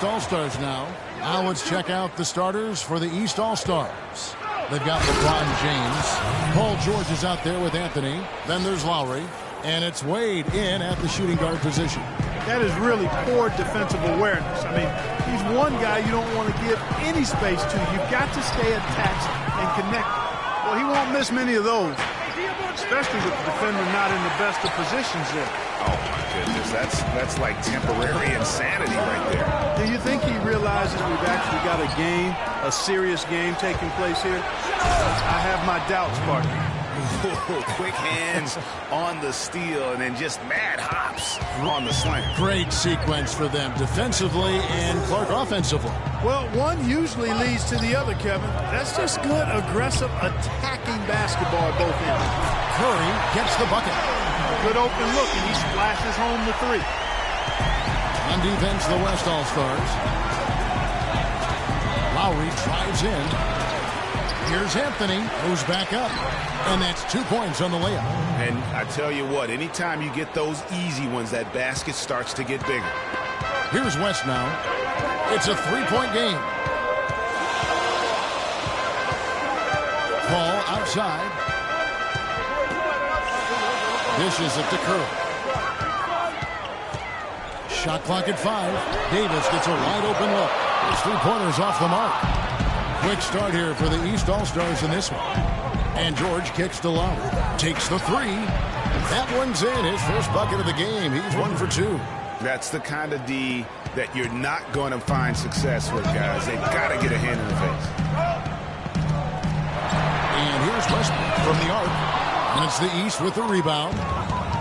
West All-Stars now. Now let's check out the starters for the East All-Stars. They've got LeBron James. Paul George is out there with Anthony. Then there's Lowry. And it's Wade in at the shooting guard position. That is really poor defensive awareness. I mean, he's one guy you don't want to give any space to. You've got to stay attached and connected. Well, he won't miss many of those, especially with the defender not in the best of positions there. Oh, my goodness. That's like temporary insanity right there. Do you think he realizes we've actually got a game, a serious game taking place here? I have my doubts, partner. Quick hands on the steal and then just mad hops on the slam. Great sequence for them defensively and Clark offensively. Well, one usually leads to the other, Kevin. That's just good, aggressive, attacking basketball at both ends. Curry gets the bucket. Good open look, and he splashes home the three. On defense, the West All-Stars. Lowry drives in. Here's Anthony, who's back up. And that's 2 points on the layup. And I tell you what, anytime you get those easy ones, that basket starts to get bigger. Here's West now. It's a three-point game. Paul outside. Dishes it to Curry. Shot clock at 5. Davis gets a wide open look. His three-pointers off the mark. Quick start here for the East All-Stars in this one. And George kicks to Lowry. Takes the three. That one's in. His first bucket of the game. He's 1 for 2. That's the kind of D that you're not going to find success with, guys. They've got to get a hand in the face. And here's Westbrook from the arc. And it's the East with the rebound.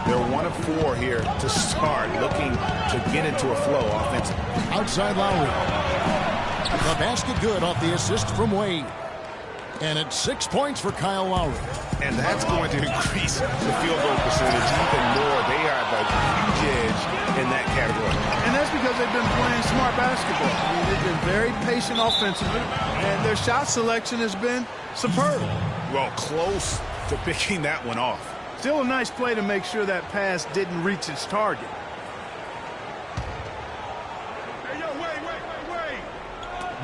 They're 1 of 4 here to start, looking to get into a flow offensively. Outside Lowry. The basket good off the assist from Wade. And it's 6 points for Kyle Lowry. And that's going to increase the field goal percentage even more. They are the huge edge in that category. And that's because they've been playing smart basketball. I mean, they've been very patient offensively, and their shot selection has been superb. Well, close to picking that one off. Still a nice play to make sure that pass didn't reach its target.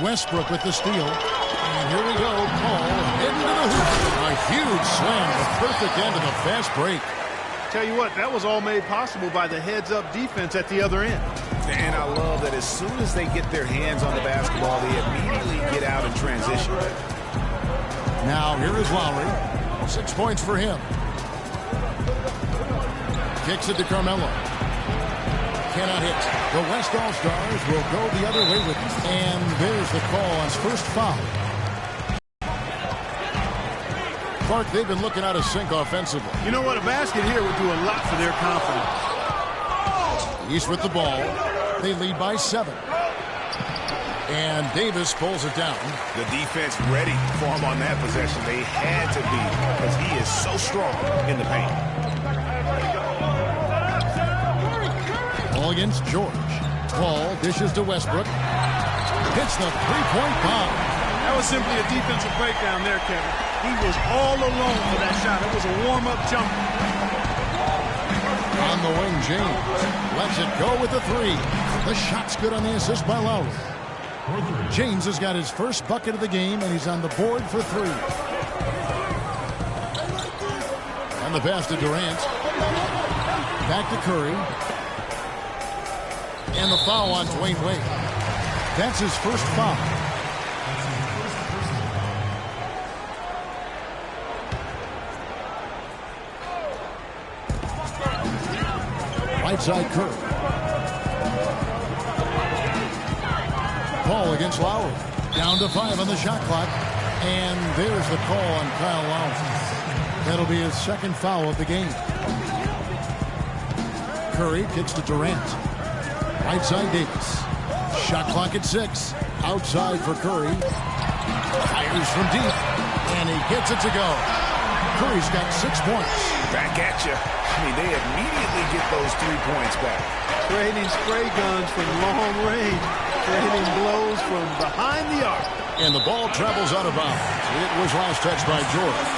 Westbrook with the steal. And here we go. Paul into the hoop. A huge slam. The perfect end of the fast break. Tell you what, that was all made possible by the heads-up defense at the other end. And I love that as soon as they get their hands on the basketball, they immediately get out and transition. Now here is Lowry. 6 points for him. Kicks it to Carmelo. Cannot hit. The West All-Stars will go the other way with it. And there's the call on his first foul. Clark, they've been looking out of sync offensively. You know what? A basket here would do a lot for their confidence. East with the ball. They lead by 7. And Davis pulls it down. The defense ready for him on that possession. They had to be because he is so strong in the paint. Ball against George. Paul dishes to Westbrook. Hits the three-point bomb. That was simply a defensive breakdown there, Kevin. He was all alone for that shot. It was a warm-up jumper. On the wing, James lets it go with the three. The shot's good on the assist by Lowry. James has got his first bucket of the game, and he's on the board for 3. And the pass to Durant. Back to Curry. And the foul on Dwayne Wade. That's his first foul. Right side Curry. Paul against Lowry. Down to 5 on the shot clock. And there's the call on Kyle Lowry. That'll be his second foul of the game. Curry kicks to Durant. Right side Davis. Shot clock at 6. Outside for Curry. Fires from deep. And he gets it to go. Curry's got 6 points. Back at you. I mean, they immediately get those 3 points back. Trading spray guns from long range. Trading blows from behind the arc. And the ball travels out of bounds. It was last touched by George.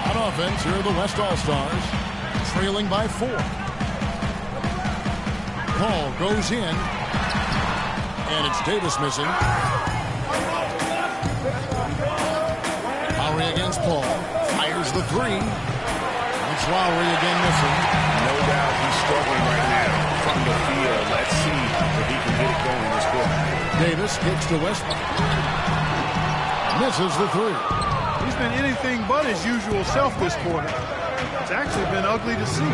On offense, here are the West All-Stars, trailing by 4. Paul goes in. And it's Davis missing. Lowry against Paul. Fires the three. It's Lowry again missing. No doubt he's struggling right now from the field. Let's see if he can get it going this quarter. Davis kicks to Westbrook. Misses the three. He's been anything but his usual self this quarter. It's actually been ugly to see.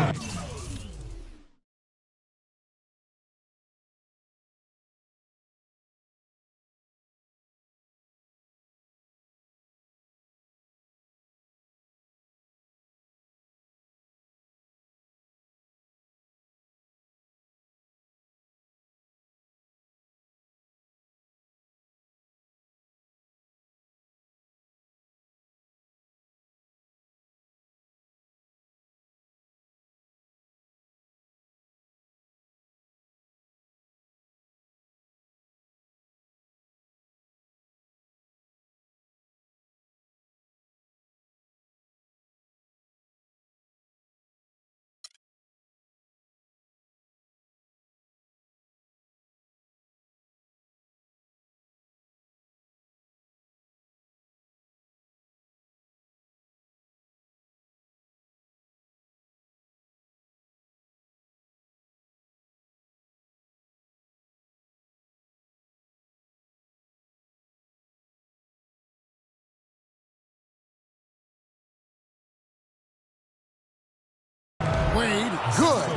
Wade, good.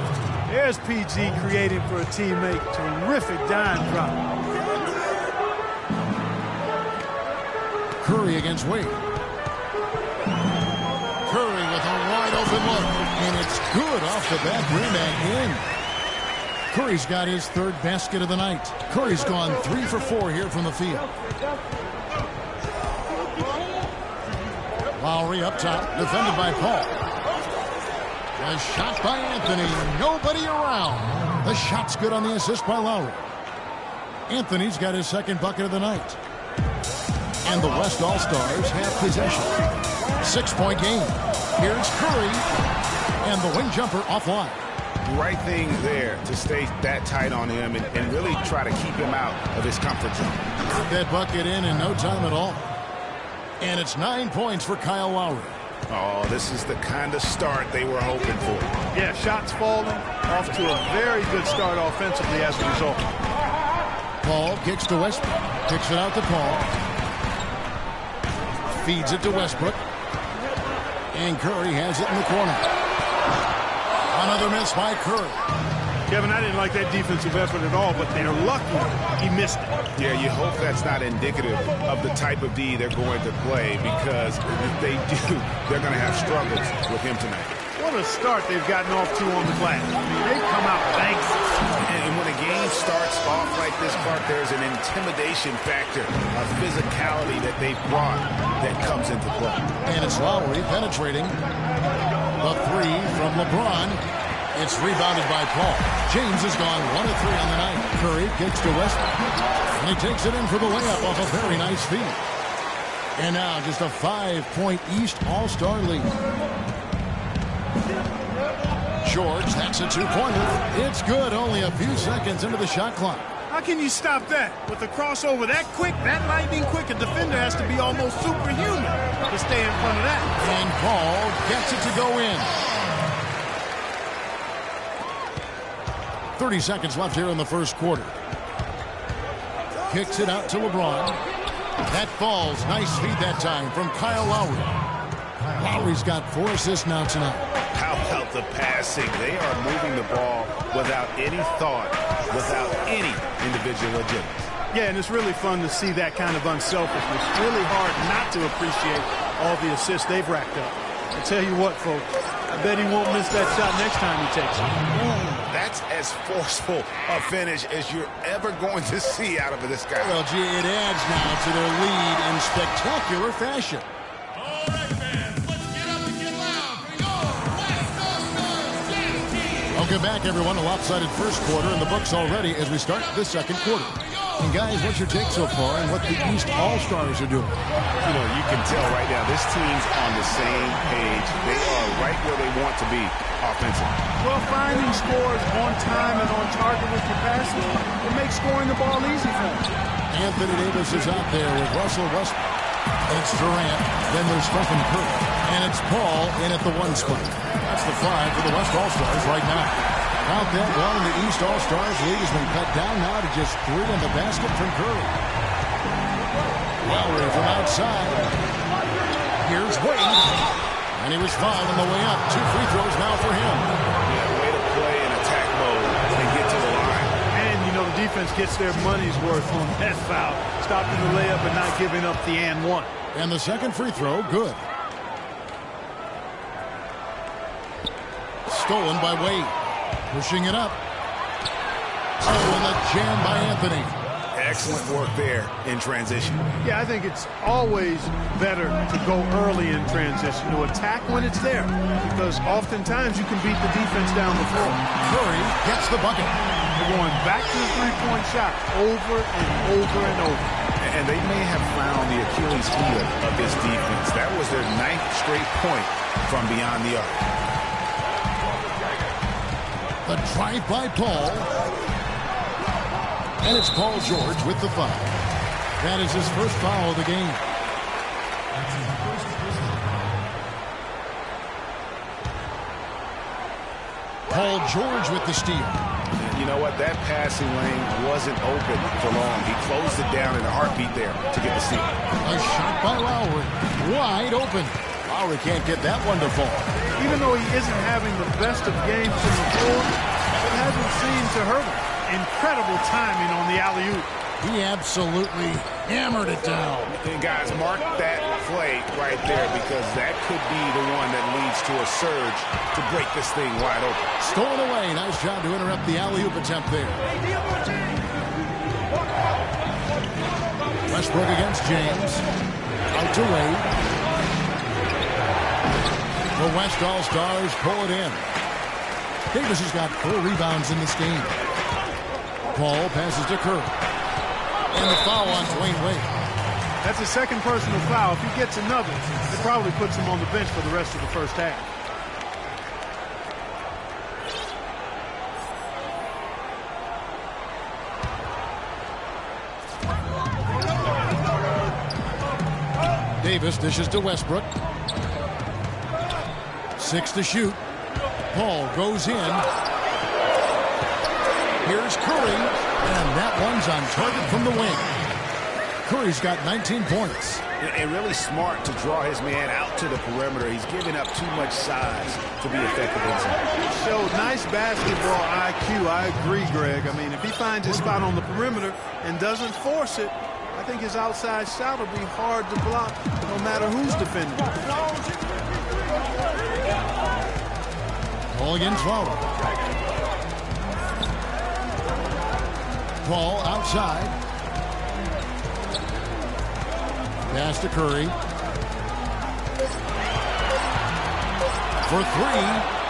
There's PG creating for a teammate. Terrific dime drop. Curry against Wade. Curry with a wide open look. And it's good off the back rim and in. Curry's got his third basket of the night. Curry's gone 3 for 4 here from the field. Lowry up top, defended by Paul. A shot by Anthony. Nobody around. The shot's good on the assist by Lowry. Anthony's got his second bucket of the night. And the West All-Stars have possession. 6-point game. Here's Curry. And the wing jumper offline. Right thing there to stay that tight on him and really try to keep him out of his comfort zone. That bucket in no time at all. And it's 9 points for Kyle Lowry. Oh, this is the kind of start they were hoping for. Yeah, shots falling. Off to a very good start offensively as a result. Paul kicks to Westbrook. Kicks it out to Paul. Feeds it to Westbrook. And Curry has it in the corner. Another miss by Curry. Kevin, I didn't like that defensive effort at all, but they're lucky he missed it. Yeah, you hope that's not indicative of the type of D they're going to play, because if they do, they're going to have struggles with him tonight. What a start they've gotten off to on the glass. I mean, they've come out banks. And when a game starts off like this, Clark, there's an intimidation factor, a physicality that they've brought that comes into play. And it's Lowry penetrating. The three from LeBron. It's rebounded by Paul. James has gone 1 of 3 on the night. Curry kicks to Westbrook. And he takes it in for the layup off a very nice feed. And now just a 5-point East All-Star lead. George, that's a 2-pointer. It's good, only a few seconds into the shot clock. How can you stop that? With a crossover that quick, that lightning quick, a defender has to be almost superhuman to stay in front of that. And Paul gets it to go in. 30 seconds left here in the first quarter. Kicks it out to LeBron. That falls. Nice feed that time from Kyle Lowry. Lowry's got 4 assists now tonight. How about the passing? They are moving the ball without any thought, without any individual agenda. Yeah, and it's really fun to see that kind of unselfishness. Really hard not to appreciate all the assists they've racked up. I tell you what, folks, I bet he won't miss that shot next time he takes it. Ooh, that's as forceful a finish as you're ever going to see out of this guy. Well, gee, it adds now to their lead in spectacular fashion. All right, fans, let's get up and get loud for your West Coast Team. Welcome back, everyone. A lopsided first quarter in the books already as we start the second quarter. And guys, what's your take so far on what the East All-Stars are doing? You know, you can tell right now this team's on the same page. They are right where they want to be offensively. Well, finding scores on time and on target with your passes, it makes scoring the ball easy for them. Anthony Davis is out there with Russell Westbrook. It's Durant. Then there's Stephen Curry. And it's Paul in at the 1 spot. That's the 5 for the West All-Stars right now. Count that one. The East All-Stars lead has been cut down now to just 3 in the basket from Curry. Lowry from outside. Here's Wade. And he was fouled on the way up. 2 free throws now for him. Yeah, way to play in attack mode and get to the line. And, you know, the defense gets their money's worth on that foul. Stopping the layup and not giving up the and one. And the second free throw, good. Stolen by Wade. Pushing it up. Oh, and the jam by Anthony. Excellent work there in transition. Yeah, I think it's always better to go early in transition, to attack when it's there, because oftentimes you can beat the defense down the floor. Curry gets the bucket. They're going back to the three-point shot over and over and over. And they may have found the Achilles heel of this defense. That was their 9th straight point from beyond the arc. The drive by Paul. And it's Paul George with the foul. That is his first foul of the game. Paul George with the steal. You know what? That passing lane wasn't open for long. He closed it down in a heartbeat there to get the steal. A shot by Lowry. Wide open. Lowry can't get that one to fall. Even though he isn't having the best of games from the floor, it hasn't seemed to hurt him. Incredible timing on the alley-oop. He absolutely hammered it down. And guys, mark that play right there, because that could be the one that leads to a surge to break this thing wide open. Stolen away. Nice job to interrupt the alley-oop attempt there. Westbrook against James. Out to Wade. The West All-Stars pull it in. Davis has got 4 rebounds in this game. Paul passes to Curry. And the foul on Dwayne Wade. That's a second personal foul. If he gets another, it probably puts him on the bench for the rest of the first half. Davis dishes to Westbrook. 6 to shoot. Paul goes in. Here's Curry, and that one's on target from the wing. Curry's got 19 points. And really smart to draw his man out to the perimeter. He's giving up too much size to be effective inside. Showed nice basketball IQ. I agree, Greg. I mean, if he finds his spot on the perimeter and doesn't force it, I think his outside shot will be hard to block no matter who's defending. Paul against Lowry. Paul outside. Pass to Curry. For 3,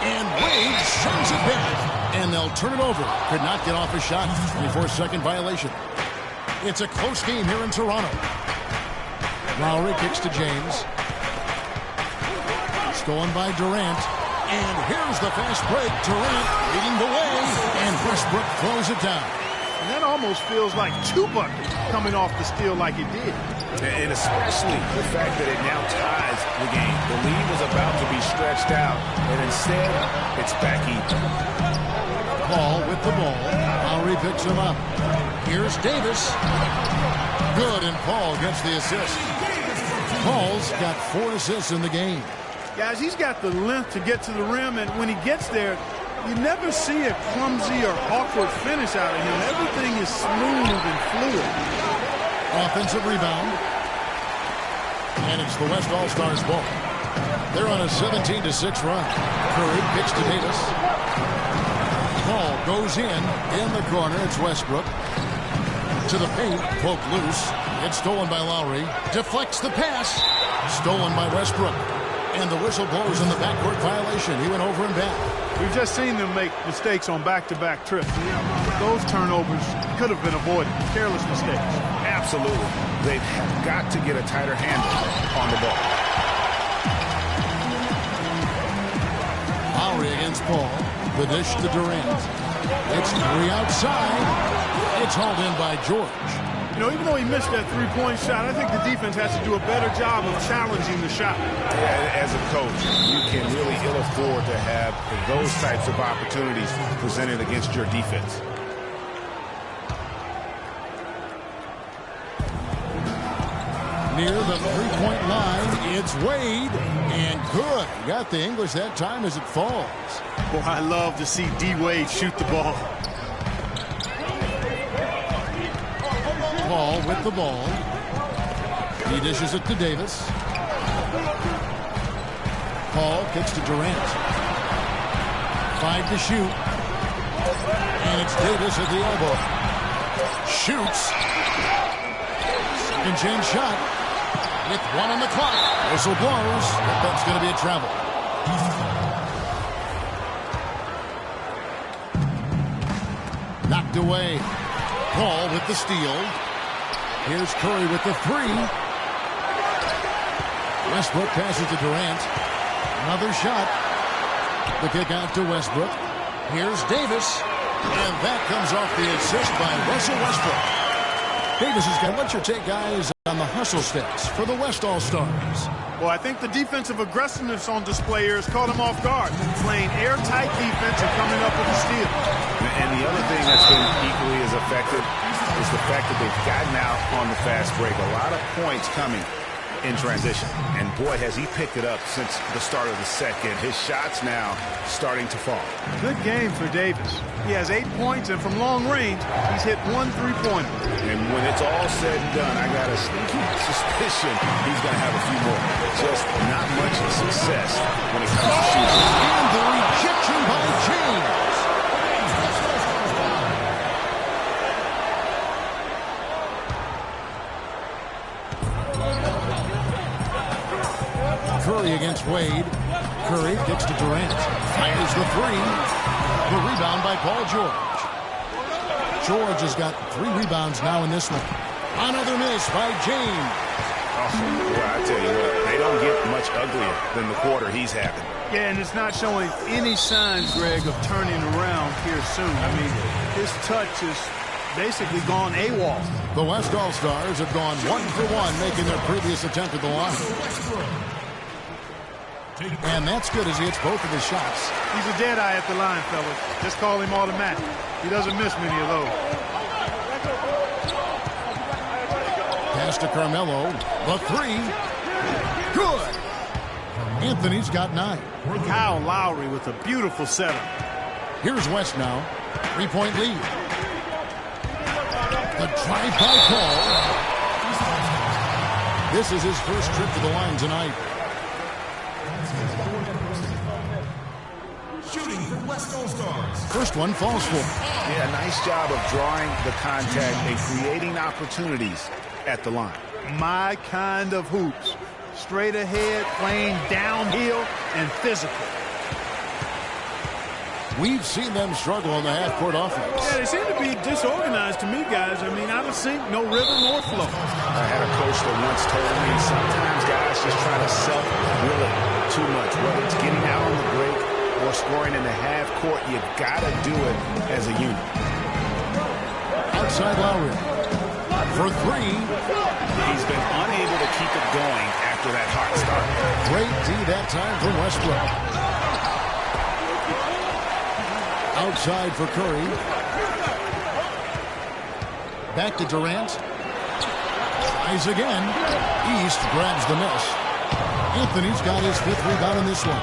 and Wade sends it back. And they'll turn it over. Could not get off his shot. 24-second violation. It's a close game here in Toronto. Lowry kicks to James. Stolen by Durant. And here's the fast break. Durant leading the way. And Westbrook throws it down. And that almost feels like 2 buckets coming off the steal like it did. And especially the fact that it now ties the game. The lead was about to be stretched out, and instead, it's back even. Paul with the ball. Lowry picks him up. Here's Davis. Good, and Paul gets the assist. Paul's got 4 assists in the game. Guys, he's got the length to get to the rim, and when he gets there, you never see a clumsy or awkward finish out of him. Everything is smooth and fluid. Offensive rebound. And it's the West All-Stars ball. They're on a 17-6 run. Curry kicks to Davis. Ball goes in the corner. It's Westbrook. To the paint, poked loose. It's stolen by Lowry. Deflects the pass. Stolen by Westbrook. And the whistle blows in the backcourt violation. He went over and back. We've just seen them make mistakes on back-to-back trips. Those turnovers could have been avoided. Careless mistakes. Absolutely. They've got to get a tighter handle on the ball. Lowry against Paul. The dish to Durant. It's 3 outside. It's hauled in by George. You know, even though he missed that three-point shot, I think the defense has to do a better job of challenging the shot. Yeah, as a coach, you can really ill afford to have those types of opportunities presented against your defense. Near the three-point line, it's Wade. And good. Got the English that time as it falls. Boy, I love to see D. Wade shoot the ball. Paul with the ball. He dishes it to Davis. Paul kicks to Durant. 5 to shoot. And it's Davis at the elbow. Shoots. Second chance shot. With 1 on the clock. Whistle blows. That's going to be a travel. Knocked away. Paul with the steal. Here's Curry with the 3. Westbrook passes to Durant. Another shot. The kick out to Westbrook. Here's Davis. And that comes off the assist by Russell Westbrook. Davis has got, what's your take, guys, on the hustle stats for the West All-Stars? Well, I think the defensive aggressiveness on display here has caught him off guard. Playing airtight defense and coming up with a steal. And the other thing that's been equally as effective is the fact that they've gotten out on the fast break. A lot of points coming in transition. And boy, has he picked it up since the start of the second. His shots now starting to fall. Good game for Davis. He has 8 points, and from long range, he's hit 1 3-pointer. And when it's all said and done, I got a sneaky suspicion he's going to have a few more. Just not much success when it comes to shooting. And the rejection by James. Curry against Wade. Curry kicks to Durant. Fires the 3. The rebound by Paul George. George has got 3 rebounds now in this one. Another miss by James. Oh, well, I tell you what, they don't get much uglier than the quarter he's having. Yeah, and it's not showing any signs, Greg, of turning around here soon. I mean, his touch is basically gone AWOL. The West All-Stars have gone 1 for 1, making their previous attempt at the line. And that's good as he hits both of his shots. He's a dead eye at the line, fellas. Just call him automatic. He doesn't miss many of those. Pass to Carmelo. The 3. Good. Anthony's got 9. Kyle Lowry with a beautiful setup. Here's West now. 3-point lead. The drive by Paul. This is his first trip to the line tonight. Shooting for West All-Stars. First one falls for him. Yeah, nice job of drawing the contact and creating opportunities at the line. My kind of hoops. Straight ahead, playing downhill, and physical. We've seen them struggle on the half-court offense. Yeah, they seem to be disorganized to me, guys. I mean, out of sync, no rhythm nor flow. I had a coach that once told me sometimes guys just try to self-will it too much. Whether it's getting out on the break or scoring in the half court, you got to do it as a unit. Outside Lowry. For 3. He's been unable to keep it going after that hot start. Great D that time from Westbrook. Outside for Curry. Back to Durant. Tries again. East grabs the miss. Anthony's got his 5th rebound in this one.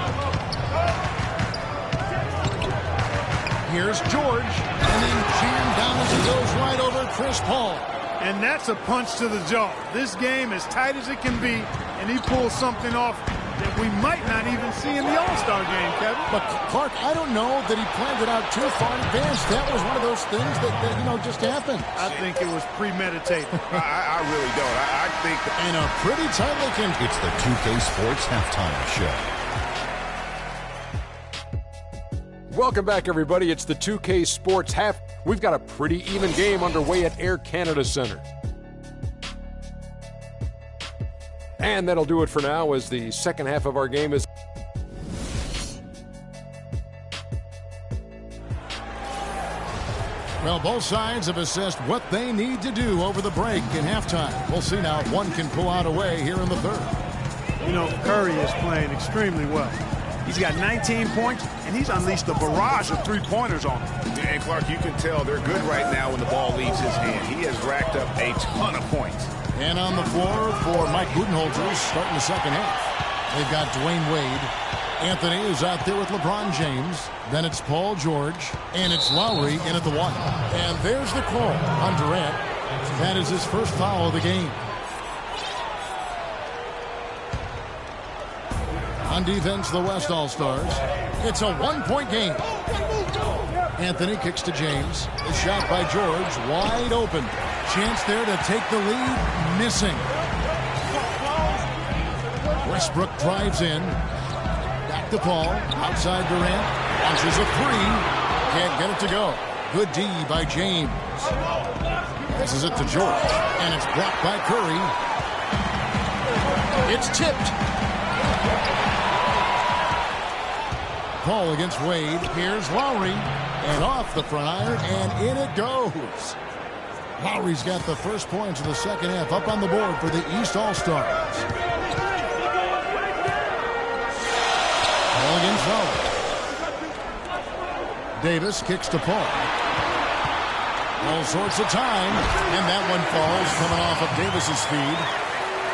Here's George. And then jammed down as he goes right over Chris Paul. And that's a punch to the jaw. This game as tight as it can be, and he pulls something off that we might not even see in the All-Star game, Kevin. But, Clark, I don't know that he planned it out too far in advance. That was one of those things that just happened. I think it was premeditated. I really don't. I think... And a pretty tightly contested. It's the 2K Sports Halftime Show. Welcome back, everybody. It's the 2K Sports Half. We've got a pretty even game underway at Air Canada Center. And that'll do it for now as the second half of our game is... Well, both sides have assessed what they need to do over the break in halftime. We'll see now if one can pull out away here in the third. You know, Curry is playing extremely well. He's got 19 points, and he's unleashed a barrage of three-pointers on him. And, Clark, you can tell they're good right now when the ball leaves his hand. He has racked up a ton of points. And on the floor for Mike Budenholzer starting the second half. They've got Dwayne Wade. Anthony is out there with LeBron James. Then it's Paul George. And it's Lowry in at the one. And there's the call on Durant. That is his first foul of the game. On defense, the West All-Stars. It's a one-point game. Anthony kicks to James. The shot by George, wide open. Chance there to take the lead, missing. Westbrook drives in. Back to Paul, outside Durant. Launches a three. Can't get it to go. Good D by James. Passes it to George. And it's blocked by Curry. It's tipped. Paul against Wade. Here's Lowry. And off the front iron, and in it goes. Lowry's got the first points of the second half up on the board for the East All-Stars. Paul against Lowry. Davis kicks to Paul. All sorts of time, and that one falls coming off of Davis's speed.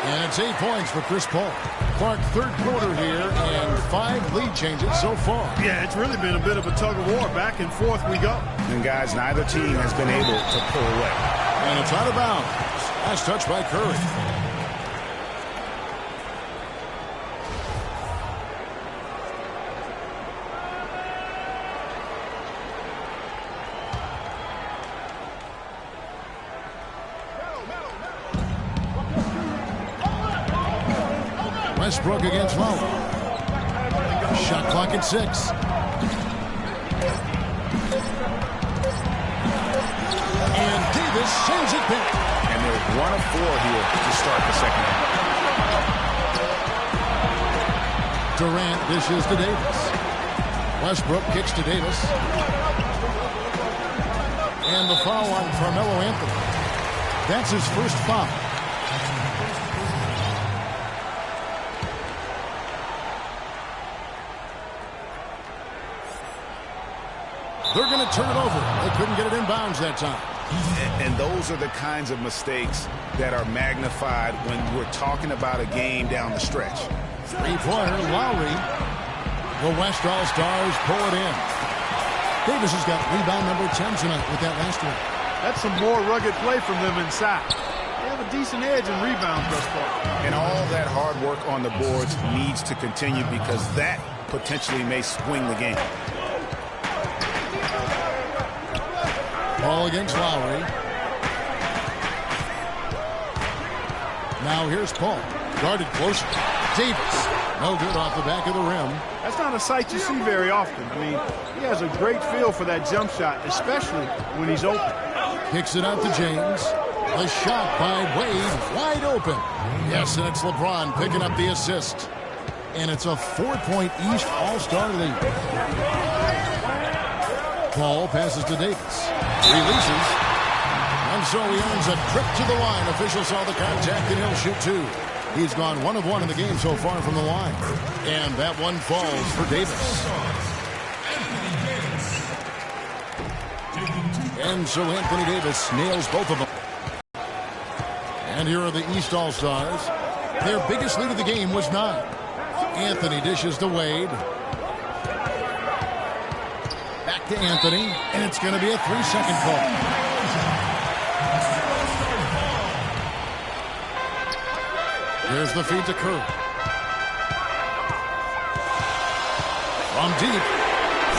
And it's 8 points for Chris Paul. Clark, third quarter here, and 5 lead changes so far. Yeah, it's really been a bit of a tug-of-war. Back and forth we go. And, guys, neither team has been able to pull away. And it's out of bounds. Last touch by Curry. Westbrook against Lowry. Shot clock at 6. And Davis sends it back. And they're 1 of 4 here to start the second half. Durant dishes to Davis. Westbrook kicks to Davis. And the foul on Carmelo Anthony. That's his first foul. They're going to turn it over. They couldn't get it in bounds that time. And those are the kinds of mistakes that are magnified when we're talking about a game down the stretch. Three-pointer, Lowry. The West All-Stars pull it in. Davis has got rebound number 10 tonight with that last one. That's some more rugged play from them inside. They have a decent edge in rebounds thus far. And all that hard work on the boards needs to continue because that potentially may swing the game. Ball against Lowry. Now here's Paul. Guarded close. Davis. No good off the back of the rim. That's not a sight you see very often. I mean, he has a great feel for that jump shot, especially when he's open. Kicks it out to James. The shot by Wade. Wide open. Yes, and it's LeBron picking up the assist. And it's a 4-point East All-Star lead. Paul passes to Davis. Releases. And so he earns a trip to the line. Officials saw the contact, and he'll shoot 2. He's gone 1 of 1 in the game so far from the line. And that one falls for Davis. And so Anthony Davis nails both of them. And here are the East All-Stars. Their biggest lead of the game was 9. Anthony dishes to Wade. Back to Anthony, and it's going to be a 3-second call. Here's the feed to Curry. From deep.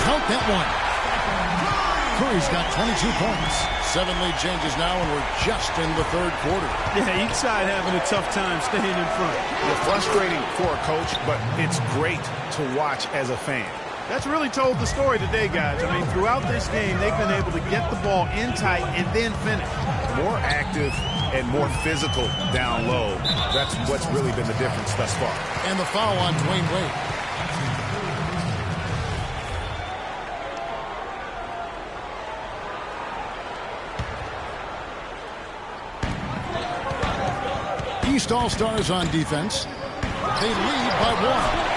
Count that one. Curry's got 22 points. 7 lead changes now, and we're just in the third quarter. Yeah, each side having a tough time staying in front. It's frustrating for a coach, but it's great to watch as a fan. That's really told the story today, guys. I mean, throughout this game, they've been able to get the ball in tight and then finish. More active and more physical down low. That's what's really been the difference thus far. And the foul on Dwayne Wade. East All-Stars on defense. They lead by 1.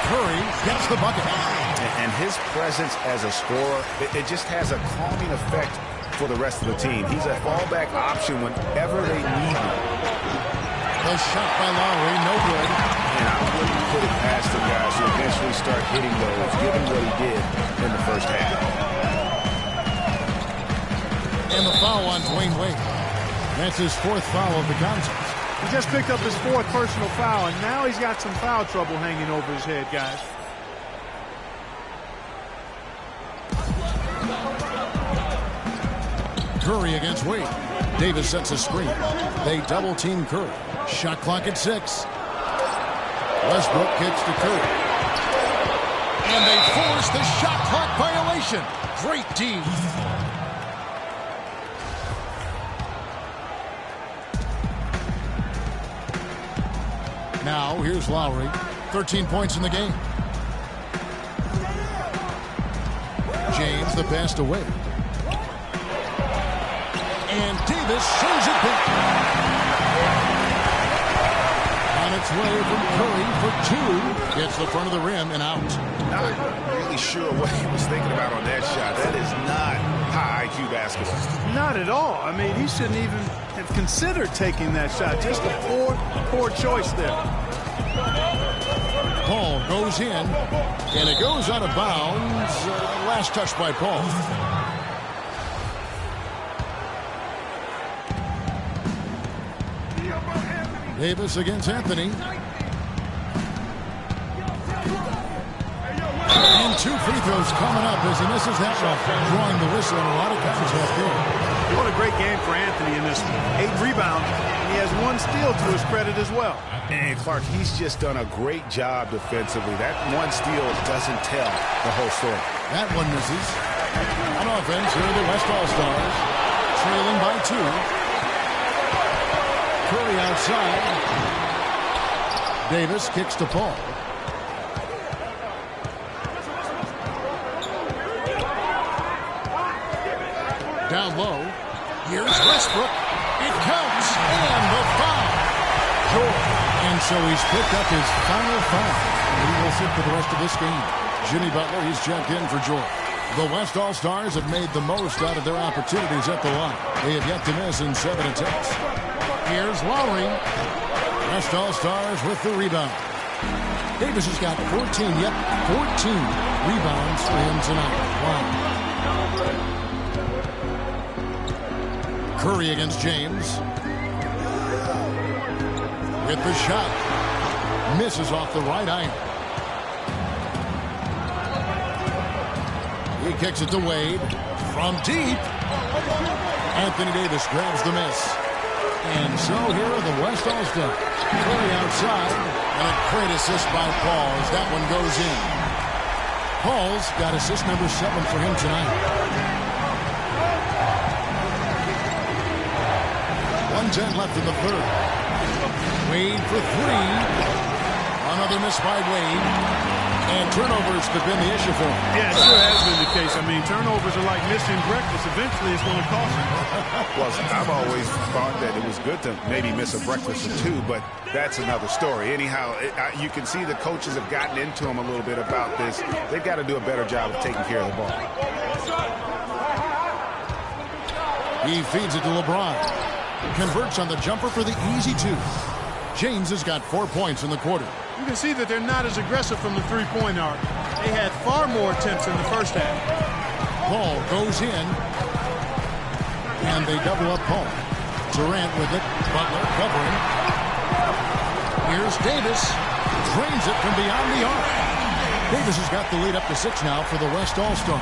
Curry gets the bucket. And his presence as a scorer, it just has a calming effect for the rest of the team. He's a fallback option whenever they need him. The shot by Lowry, no good. And I wouldn't put it past the guys to eventually start hitting those, given what he did in the first half. And the foul on Dwayne Wade. That's his 4th foul of the contest. He just picked up his 4th personal foul, and now he's got some foul trouble hanging over his head, guys. Curry against Wade. Davis sets a screen. They double-team Curry. Shot clock at 6. Westbrook kicks to Curry. And they force the shot clock violation. Great D. Now, here's Lowry. 13 points in the game. James, the pass to Wade. And Davis shows it back. On its way from Curry for 2. Gets the front of the rim and out. Not really sure what he was thinking about on that shot. That is not high IQ basketball. Not at all. I mean, he shouldn't even have considered taking that shot. Just a poor choice there. Paul goes in, and it goes out of bounds. Last touch by Paul. Davis against Anthony. And 2 free throws coming up as he misses that one. Drawing the whistle and a lot of contact there. What a great game for Anthony in this one. 8 rebounds, and he has 1 steal to his credit as well. And Clark, he's just done a great job defensively. That 1 steal doesn't tell the whole story. That one misses. On offense, here are the West All-Stars. Trailing by 2. Curry outside. Davis kicks to Paul. Down low. Here's Westbrook. It counts. And the foul. Jordan. And so he's picked up his final foul. He will sit for the rest of this game. Jimmy Butler, he's checked in for Jordan. The West All-Stars have made the most out of their opportunities at the line. They have yet to miss in 7 attempts. Here's Lowry. West All-Stars with the rebound. Davis has got 14 rebounds for him tonight. Wow. Curry against James. With the shot. Misses off the right iron. He kicks it to Wade. From deep. Anthony Davis grabs the miss. And so here are the West All-Stars. Curry outside. And a great assist by Paul as that one goes in. Paul's got assist number 7 for him tonight. 1:10 left in the third. Wade for 3. Another miss by Wade. And turnovers have been the issue for him. Yeah, it sure has been the case. I mean, turnovers are like missing breakfast. Eventually, it's going to cost him. Well, I've always thought that it was good to maybe miss a breakfast or 2, but that's another story. Anyhow, you can see the coaches have gotten into him a little bit about this. They've got to do a better job of taking care of the ball. He feeds it to LeBron. Converts on the jumper for the easy 2. James has got 4 points in the quarter. You can see that they're not as aggressive from the three-point arc. They had far more attempts in the first half. Paul goes in. And they double up Paul. Durant with it. Butler covering. Here's Davis. Drains it from beyond the arc. Davis has got the lead up to 6 now for the West All-Stars.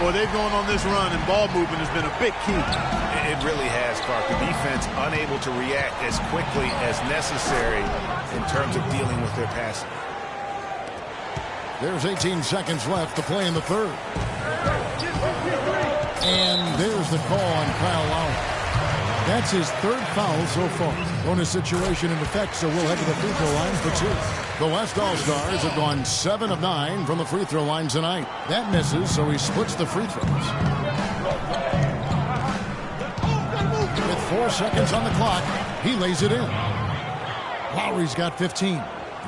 Boy, they've gone on this run, and ball movement has been a big key. It really has, Clark. The defense unable to react as quickly as necessary in terms of dealing with their passing. There's 18 seconds left to play in the third. And there's the call on Kyle Lowry. That's his third foul so far. Bonus situation in effect, so we'll head to the free throw line for 2. The West All-Stars have gone 7 of 9 from the free throw line tonight. That misses, so he splits the free throws. With 4 seconds on the clock, he lays it in. Lowry's got 15.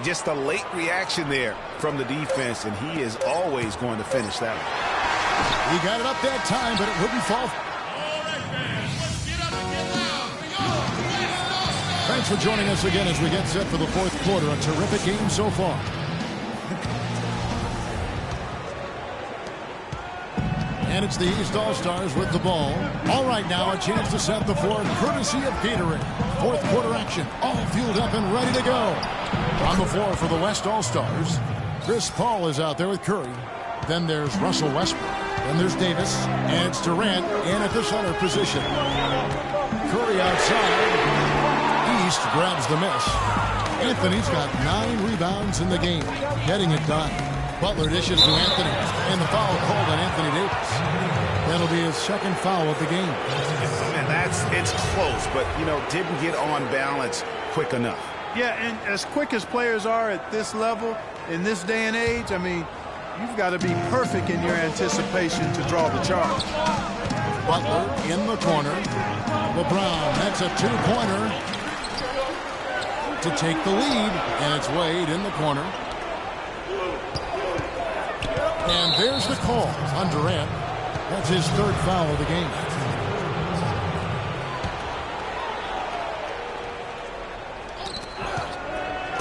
Just a late reaction there from the defense, and he is always going to finish that one. He got it up that time, but it wouldn't fall. Thanks for joining us again as we get set for the fourth quarter. A terrific game so far. And it's the East All-Stars with the ball. All right, now a chance to set the floor courtesy of Gatorade. Fourth quarter action, all fueled up and ready to go. On the floor for the West All-Stars, Chris Paul is out there with Curry. Then there's Russell Westbrook. Then there's Davis. And it's Durant in at the center position. Curry outside. East grabs the miss. Anthony's got 9 rebounds in the game. Getting it done. Butler dishes to Anthony. And the foul called on Anthony Davis. That'll be his second foul of the game. And it's close, but, didn't get on balance quick enough. Yeah, and as quick as players are at this level, in this day and age, I mean, you've got to be perfect in your anticipation to draw the charge. Butler in the corner. LeBron, that's a 2-pointer to take the lead, and it's Wade in the corner. And there's the call on Durant. That's his third foul of the game.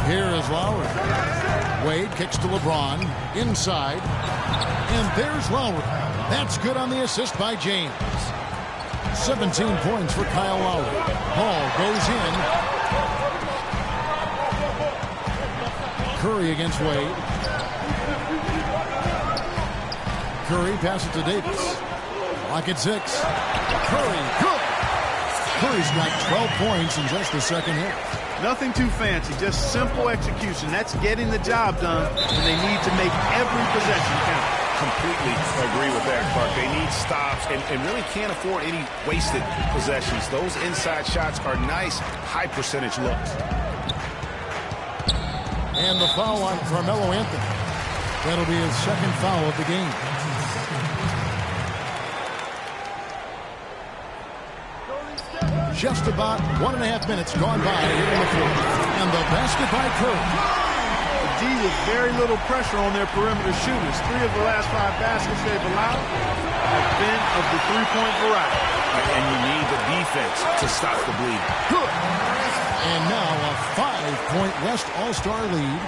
Here is Lowry. Wade kicks to LeBron. Inside. And there's Lowry. That's good on the assist by James. 17 points for Kyle Lowry. Ball goes in. Curry against Wade. Curry passes to Davis. Clock at 6. Curry, good. Curry's got 12 points in just the second half. Nothing too fancy, just simple execution. That's getting the job done, and they need to make every possession count. Completely agree with that, Clark. They need stops and really can't afford any wasted possessions. Those inside shots are nice, high-percentage looks. And the foul on Carmelo Anthony. That'll be his second foul of the game. Just about 1.5 minutes gone by here in the fourth. And the basket by Curry. The D with very little pressure on their perimeter shooters. 3 of the last 5 baskets they've allowed have been of the three-point variety. And you need the defense to stop the bleed. Good. And now a 5-point West All-Star lead.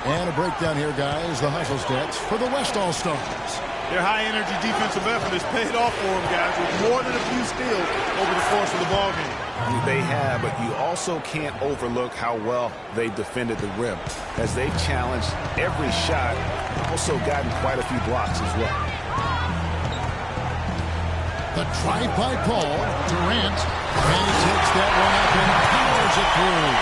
And a breakdown here, guys. The hustle stats for the West All-Stars. Their high-energy defensive effort has paid off for them, guys, with more than a few steals over the course of the ballgame. They have, but you also can't overlook how well they defended the rim. As they've challenged every shot, also gotten quite a few blocks as well. The drive by Paul. Durant. And he takes that one up and powers it through.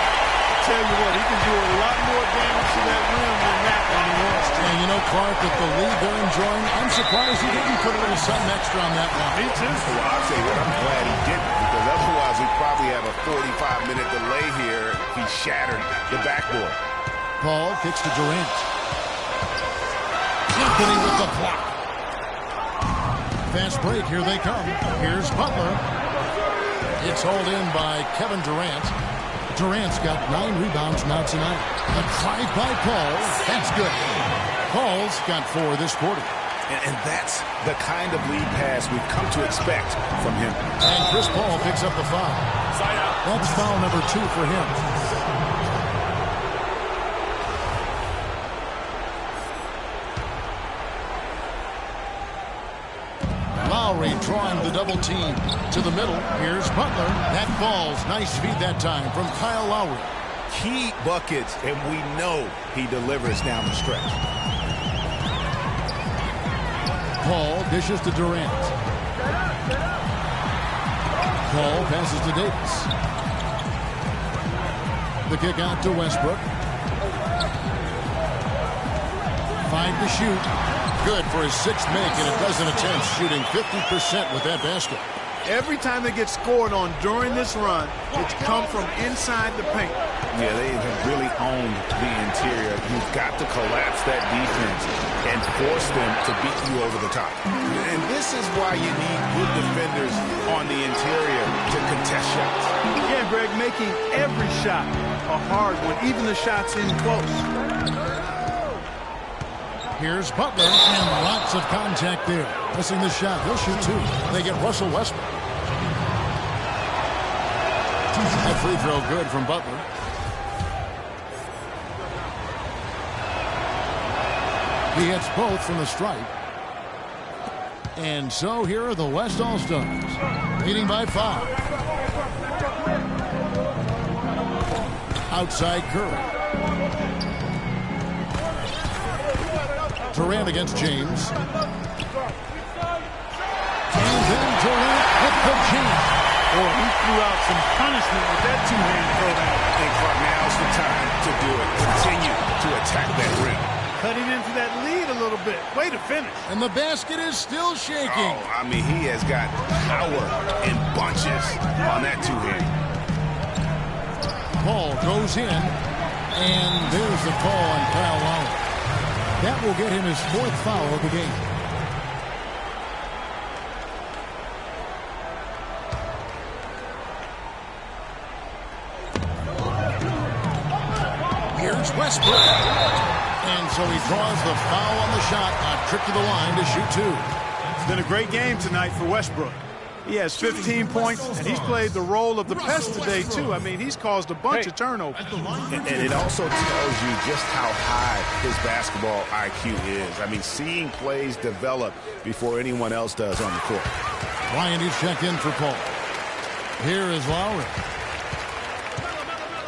Tell you what, he can do a lot more damage to that rim than that when he wants to. And Clark, with the lead they're enjoying, I'm surprised he didn't put a little something extra on that one. Me too. Well, I'll tell you what, I'm glad he didn't, because otherwise we'd probably have a 45-minute delay here if he shattered the backboard. Paul kicks to Durant. Anthony with the block. Fast break, here they come. Here's Butler. It's hauled in by Kevin Durant. Durant's got 9 rebounds now tonight. A drive by Paul. That's good. Paul's got 4 this quarter. And that's the kind of lead pass we've come to expect from him. And Chris Paul picks up the foul. That's foul number 2 for him. Lowry drawing the double team to the middle. Here's Butler. That falls. Nice feed that time from Kyle Lowry. Key buckets, and we know he delivers down the stretch. Paul dishes to Durant. Paul passes to Davis. The kick out to Westbrook. 5 to shoot. Good for his 6th make in a dozen attempts, shooting 50% with that basket. Every time they get scored on during this run, it's come from inside the paint. Yeah, they have really owned the interior. You've got to collapse that defense and force them to beat you over the top. And this is why you need good defenders on the interior to contest shots. Yeah, Greg, making every shot a hard one, even the shots in close. Here's Butler, and lots of contact there. Missing the shot. He'll shoot 2. They get Russell Westbrook. That free throw good from Butler. He hits both from the stripe. And so here are the West All-Stars, leading by 5. Outside Curry. Durant against James. And then Durant with the jam. Or he threw out some punishment with that two-hand throwdown. I think now's the time to do it. Continue to attack that rim. Cutting into that lead a little bit. Way to finish. And the basket is still shaking. Oh, I mean, he has got power in bunches on that two-hand. Paul goes in, and there's the call on Kyle Lowry. That will get him his 4th foul of the game. Here's Westbrook. And so he draws the foul on the shot. A trip to the line to shoot 2. It's been a great game tonight for Westbrook. He has 15 points, and he's played the role of the pest today, too. I mean, he's caused a bunch of turnovers. And it also tells you just how high his basketball IQ is. I mean, seeing plays develop before anyone else does on the court. Bryant is checked in for Paul. Here is Lowry.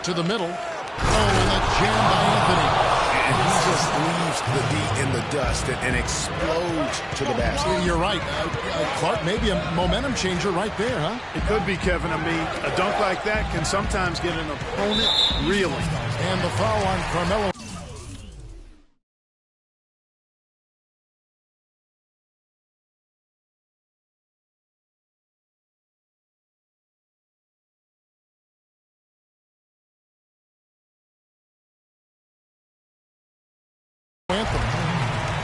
To the middle. Oh, and a jam by Anthony. And he just leaves the D in the dust and explodes to the basket. You're right. Clark, maybe a momentum changer right there, huh? It could be, Kevin. I mean, a dunk like that can sometimes get an opponent reeling. And the foul on Carmelo.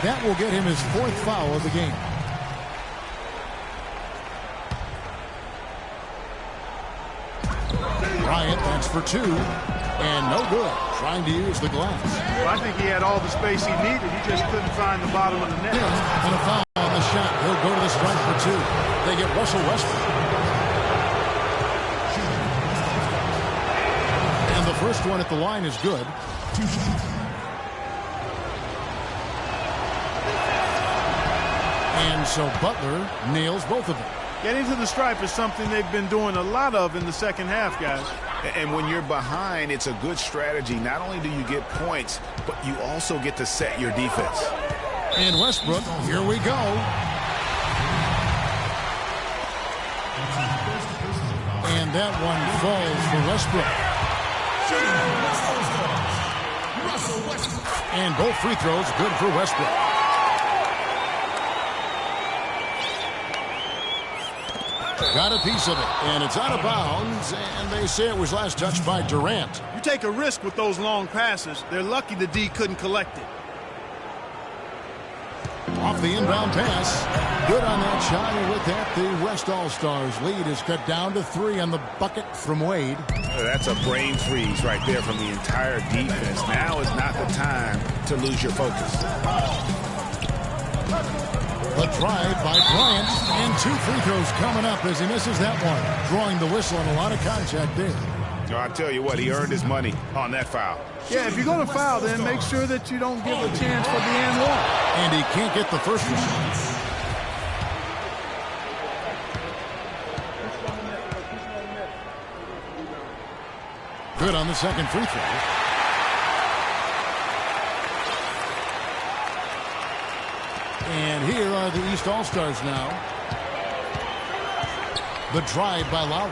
That will get him his 4th foul of the game. Bryant, that's for 2. And no good. Trying to use the glass. Well, I think he had all the space he needed. He just couldn't find the bottom of the net. And a foul on the shot. He'll go to the stripe for 2. They get Russell Westbrook. And the first one at the line is good. And so Butler nails both of them. Getting to the stripe is something they've been doing a lot of in the second half, guys. And when you're behind, it's a good strategy. Not only do you get points, but you also get to set your defense. And Westbrook, here we go. And that one falls for Westbrook. And both free throws good for Westbrook. Got a piece of it, and it's out of bounds, and they say it was last touched by Durant. You take a risk with those long passes. They're lucky the D couldn't collect it. Off the inbound pass. Good on that shot, and with that, the West All-Stars lead is cut down to 3 on the bucket from Wade. That's a brain freeze right there from the entire defense. Now is not the time to lose your focus. The drive by Bryant, and 2 free throws coming up as he misses that one. Drawing the whistle and a lot of contact there. I'll tell you what, he earned his money on that foul. Yeah, if you're going to foul, then make sure that you don't give a chance for the and one. And he can't get the first one. Good on the second free throw. And here are the East All-Stars now. The drive by Lowry.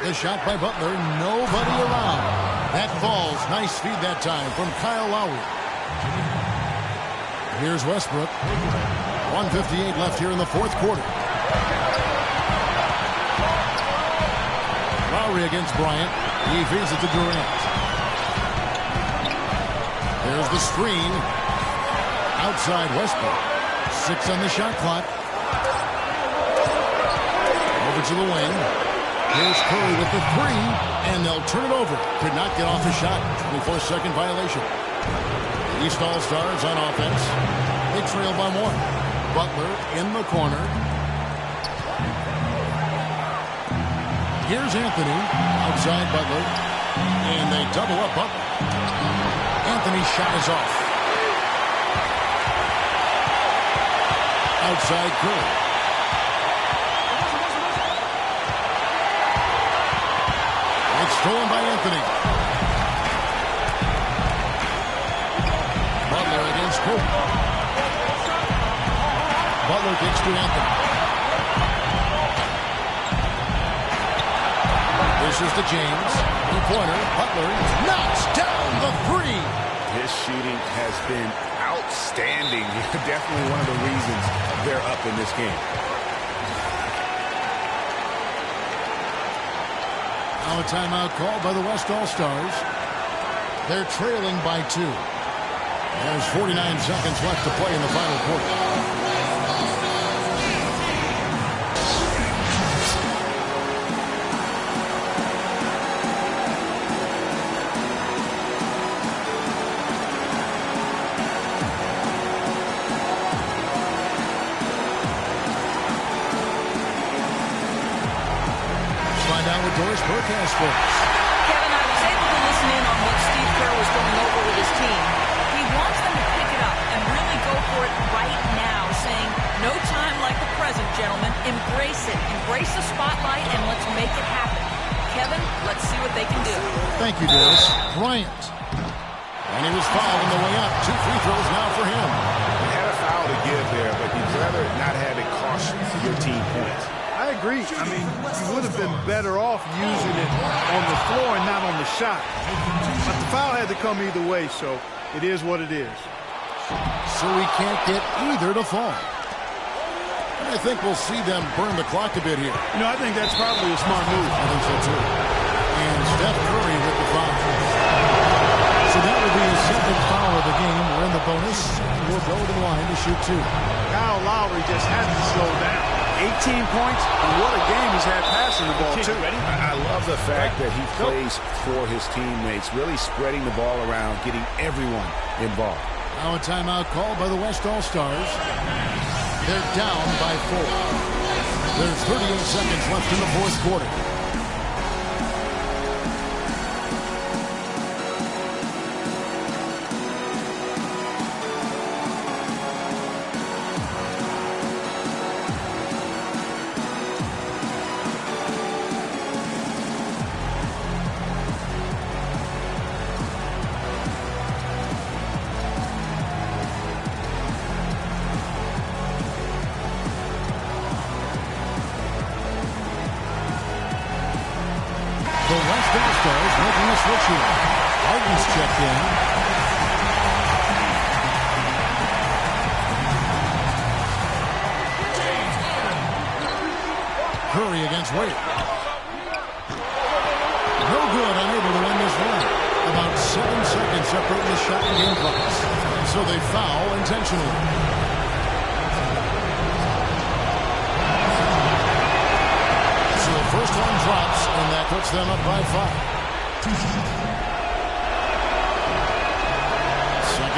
The shot by Butler. Nobody around. That falls. Nice feed that time from Kyle Lowry. Here's Westbrook. 1:58 left here in the fourth quarter. Lowry against Bryant. He feeds it to Durant. There's the screen. Outside Westbrook. 6 on the shot clock. Over to the wing. Here's Curry with the 3, and they'll turn it over. Could not get off the shot. 24-second violation. The East All-Stars on offense. They trail by 1. Butler in the corner. Here's Anthony. Outside Butler. And they double up Butler. Anthony's shot is off. Outside Curry. It's stolen by Anthony. Butler against Curry. Butler kicks to Anthony. This is to James. Three-pointer. Butler knocks down the 3. His shooting has been outstanding. Definitely one of the reasons they're up in this game. Now a timeout called by the West All-Stars. They're trailing by 2. There's 49 seconds left to play in the final quarter. Broadcast for us. Kevin, I was able to listen in on what Steve Kerr was going over with his team. He wants them to pick it up and really go for it right now, saying, no time like the present, gentlemen. Embrace it. Embrace the spotlight, and let's make it happen. Kevin, let's see what they can do. Thank you, Darius. Bryant. And he was fouled on the way up. 2 free throws now for him. He had a foul to give there, but you'd rather not have it cost your team points. I agree. I mean, you would have been better off using it on the floor and not on the shot. But the foul had to come either way, so it is what it is. So he can't get either to fall. And I think we'll see them burn the clock a bit here. You know, I think that's probably a smart move. I think so, too. And Steph Curry with the foul. So that will be his second foul of the game. We're in the bonus. We'll go to the line to shoot 2. Kyle Lowry just has to slow down. 18 points, and what a game he's had passing the ball, too. I love the fact that he plays for his teammates, really spreading the ball around, getting everyone involved. Now a timeout called by the West All-Stars. They're down by 4. There's 38 seconds left in the fourth quarter. Making a switch here. Harden's checked in. Curry against Wade. No good, unable to win this one. About 7 seconds separating the shot and game clocks. So they foul intentionally. So the first one drops, and that puts them up by 5. Second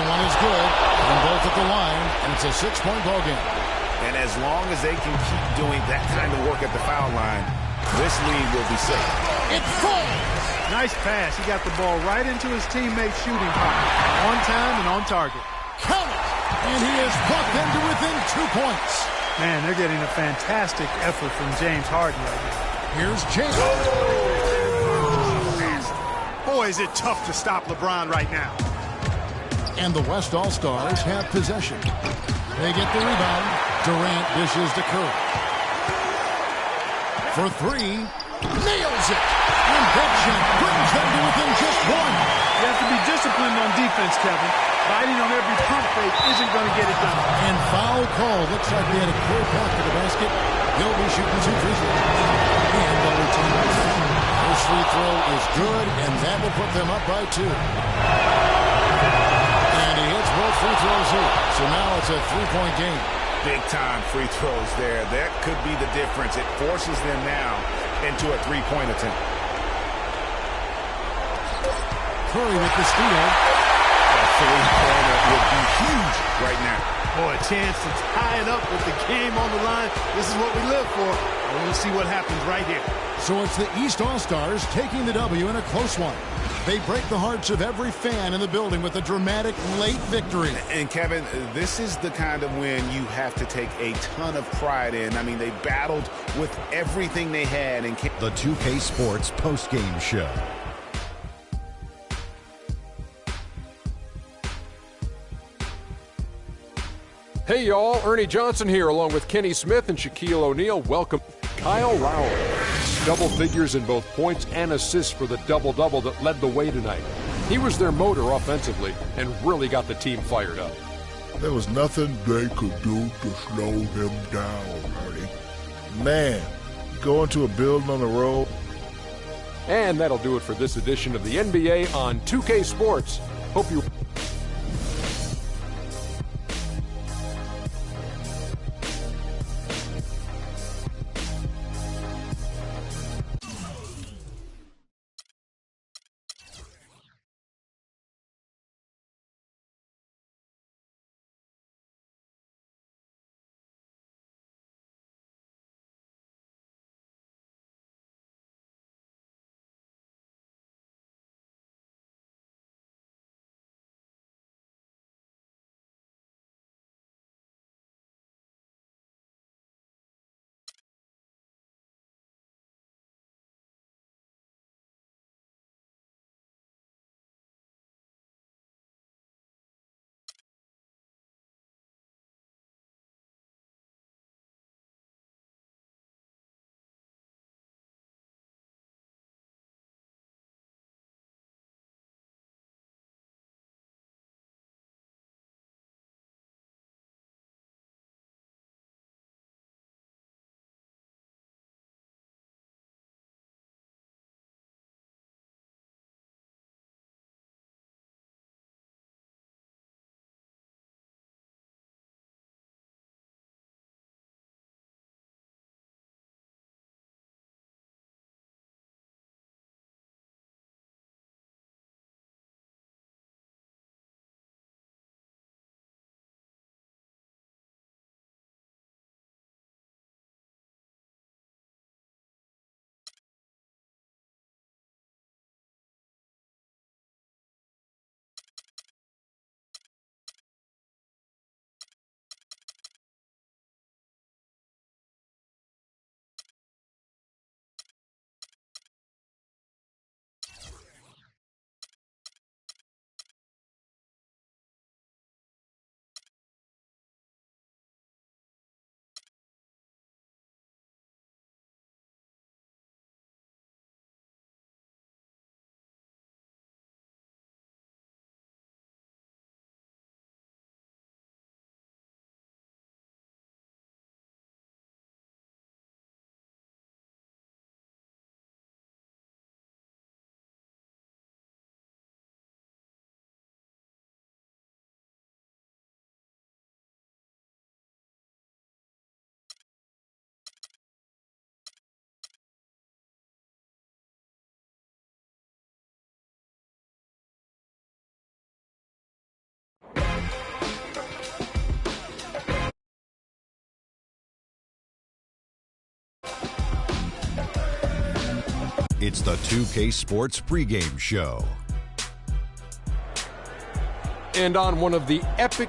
one is good, and both at the line, and it's a 6-point ball game. And as long as they can keep doing that kind of work at the foul line, this lead will be safe. It falls! Nice pass. He got the ball right into his teammate's shooting pocket. On time and on target. Count it! And he has brought them to within 2 points. Man, they're getting a fantastic effort from James Harden right now. Here's James. Boy, is it tough to stop LeBron right now. And the West All-Stars have possession. They get the rebound. Durant dishes to Curry. For three, nails it. And that shot brings them to within just one. You have to be disciplined on defense, Kevin. Biting on every pump fake isn't going to get it done. And foul call. Looks like they had a clear path to the basket. They'll be shooting 2 free throws. And they'll return it. First free throw is good, and that will put them up by 2. And he hits both free throws here. So now it's a 3-point game. Big-time free throws there. That could be the difference. It forces them now into a 3-point attempt. Curry with the steal. That three-pointer would be huge right now. Boy, a chance to tie it up with the game on the line. This is what we live for. I want to see what happens right here. So it's the East All-Stars taking the W in a close one. They break the hearts of every fan in the building with a dramatic late victory. And Kevin, this is the kind of win you have to take a ton of pride in. I mean, they battled with everything they had. And The 2K Sports postgame show. Hey, y'all. Ernie Johnson here, along with Kenny Smith and Shaquille O'Neal. Welcome. Kyle Lowry. Double figures in both points and assists for the double-double that led the way tonight. He was their motor offensively and really got the team fired up. There was nothing they could do to slow him down, Ernie. Man, going to a building on the road. And that'll do it for this edition of the NBA on 2K Sports. Hope you... It's the 2K Sports pregame show. And on one of the epic